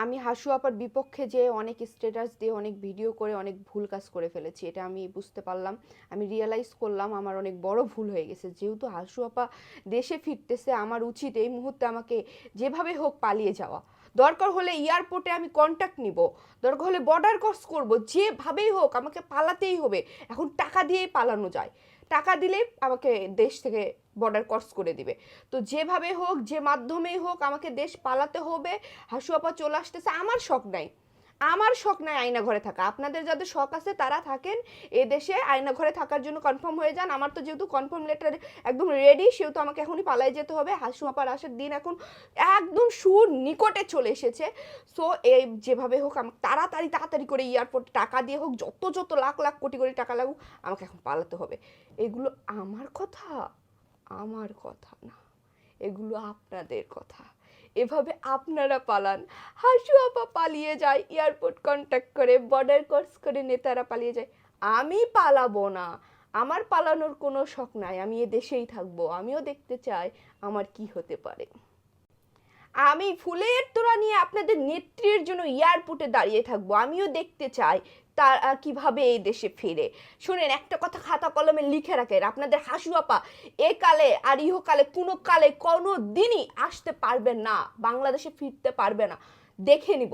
আমি হাসু আপার বিপক্ষে যে অনেক স্ট্যাটাস দিয়ে অনেক ভিডিও করে অনেক ভুল কাজ করে ফেলেছি, এটা আমি বুঝতে পারলাম। আমি রিয়েলাইজ করলাম আমার অনেক বড় ভুল হয়ে গেছে। যেহেতু হাসু আপা দেশে ফিরতেছে, আমার উচিত এই মুহূর্তে আমাকে যেভাবে হোক পালিয়ে যাওয়া। দরকার হলে এয়ারপোর্টে আমি কন্ট্যাক্ট নিব, দরকার হলে বর্ডার ক্রস করব, যেভাবেই হোক আমাকে পালাতেই হবে। এখন টাকা দিয়েই পালানো যায়, টাকা দিলে আমাকে দেশ থেকে বর্ডার ক্রস করে দিবে। তো যেভাবে হোক, যে মাধ্যমেই হোক আমাকে দেশ পালাতে হবে। হাসু আপা চলে আসতেছে, আমার শখ নাই, আমার শখ নাই আয়না ঘরে থাকা। আপনাদের যাদের শখ আছে তারা থাকেন এ দেশে, আয়না ঘরে থাকার জন্য কনফার্ম হয়ে যান। আমার তো যেহেতু কনফার্ম লেটার একদম রেডি, সেহেতু আমাকে এখনই পালাই যেতে হবে। হাসু আপার আসার দিন এখন একদম সুর নিকটে চলে এসেছে। সো এই যেভাবে হোক আমাকে তাড়াতাড়ি তাড়াতাড়ি করে এয়ারপোর্টে টাকা দিয়ে হোক, যত যত লাখ লাখ কোটি কোটি টাকা লাগুক, আমাকে এখন পালাতে হবে। এগুলো আমার কথা, আমার কথা না, এগুলো আপনাদের কথা। এভাবে আপনারা পালান, হাসু আপা পালিয়ে যায়, এয়ারপোর্ট কন্ট্যাক্ট করে বর্ডার ক্রস করে নেতারা পালিয়ে যায়। আমি পালাবো না, আমার পালানোর কোনো শখ নাই, আমি এ দেশেই থাকবো। আমিও দেখতে চাই আমার কি হতে পারে। আমি ফুলের তোড়া নিয়ে আপনাদের নেত্রীর জন্য এয়ারপোর্টে দাঁড়িয়ে থাকবো, আমিও দেখতে চাই তার কিভাবে এই দেশে ফিরে। শুনেন, একটা কথা খাতা কলমে লিখে রাখেন, আপনাদের হাসু আপা এ কালে আর ইহকালে কোনো কালে কোনো দিনই আসতে পারবেন না, বাংলাদেশে ফিরতে পারবে না, দেখে নিব।